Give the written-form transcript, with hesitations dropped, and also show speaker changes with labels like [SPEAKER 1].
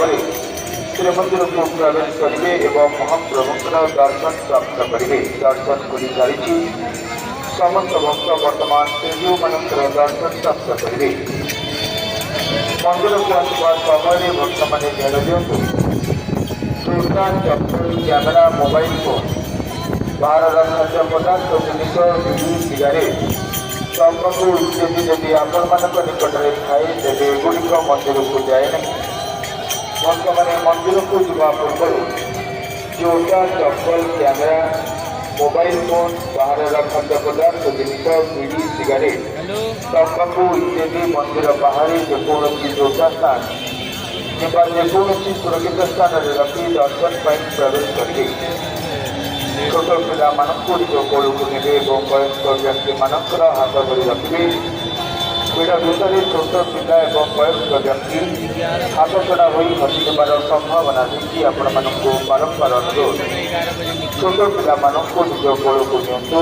[SPEAKER 1] ପରେ ଶ୍ରୀମନ୍ଦିରକୁ ପ୍ରବେଶ କରିବେ ଏବଂ ମହାପ୍ରଭୁଙ୍କର ଦର୍ଶନ ପ୍ରାପ୍ତ କରିବେ। ଦର୍ଶନ କରି ସାରିଛି ସମସ୍ତ ଭକ୍ତ ବର୍ତ୍ତମାନ ଶ୍ରୀଜୀଉମାନଙ୍କର ଦର୍ଶନ ପ୍ରାପ୍ତ କରିବେ। ମନ୍ଦିରକୁ ଆସିବା ସମୟରେ ଭକ୍ତମାନେ ଧ୍ୟାନ ଦିଅନ୍ତୁ, ଜୋତା, ଚପଲ, କ୍ୟାମେରା, ମୋବାଇଲ ଫୋନ, ବାହାରର ଖାଦ୍ୟ ପଦାର୍ଥ, ଜିନିଷ, ବିଡ଼ି, ସିଗାରେଟ, ତମ୍ବାଖୁ ଇତ୍ୟାଦି ଯଦି ଆପଣମାନଙ୍କ ନିକଟରେ ଥାଏ ତେବେ ଏଗୁଡ଼ିକ ମନ୍ଦିରକୁ ଯାଏ ନାହିଁ। ଭକ୍ତମାନେ ମନ୍ଦିରକୁ ଯିବା ପୂର୍ବରୁ ଜୋତା, ଚପଲ, କ୍ୟାମେରା, ମୋବାଇଲ ଫୋନ, ବାହାରର ଖାଦ୍ୟ ପଦାର୍ଥ, ଜିନିଷ, ବିଡ଼ି, ସିଗାରେଟ, ତମ୍ବାଖୁ ଇତ୍ୟାଦି ମନ୍ଦିର ବାହାରେ ଯେକୌଣସି ଜୋତା ସ୍ଥାନ କିମ୍ବା ଯେକୌଣସି ସୁରକ୍ଷିତ ସ୍ଥାନରେ ରଖି ଦର୍ଶନ ପାଇଁ ପ୍ରବେଶ କରିବେ। ଛୋଟ ପିଲାମାନଙ୍କୁ ନିଜ କୋଳକୁ ନେବେ ଏବଂ ବୟସ୍କ ବ୍ୟକ୍ତିମାନଙ୍କର ହାତ ଧରି ରଖିବେ। ଭିଡ଼ ଭିତରେ ଛୋଟ ପିଲା ଏବଂ ବୟସ୍କ ବ୍ୟକ୍ତି ହାତ ଛଡ଼ା ହୋଇ ହଜିଯିବାର ସମ୍ଭାବନା ଦେଖି ଆପଣମାନଙ୍କୁ ବାରମ୍ବାର ଅନୁରୋଧ, ଛୋଟ ପିଲାମାନଙ୍କୁ ନିଜ କୋଳକୁ ନିଅନ୍ତୁ।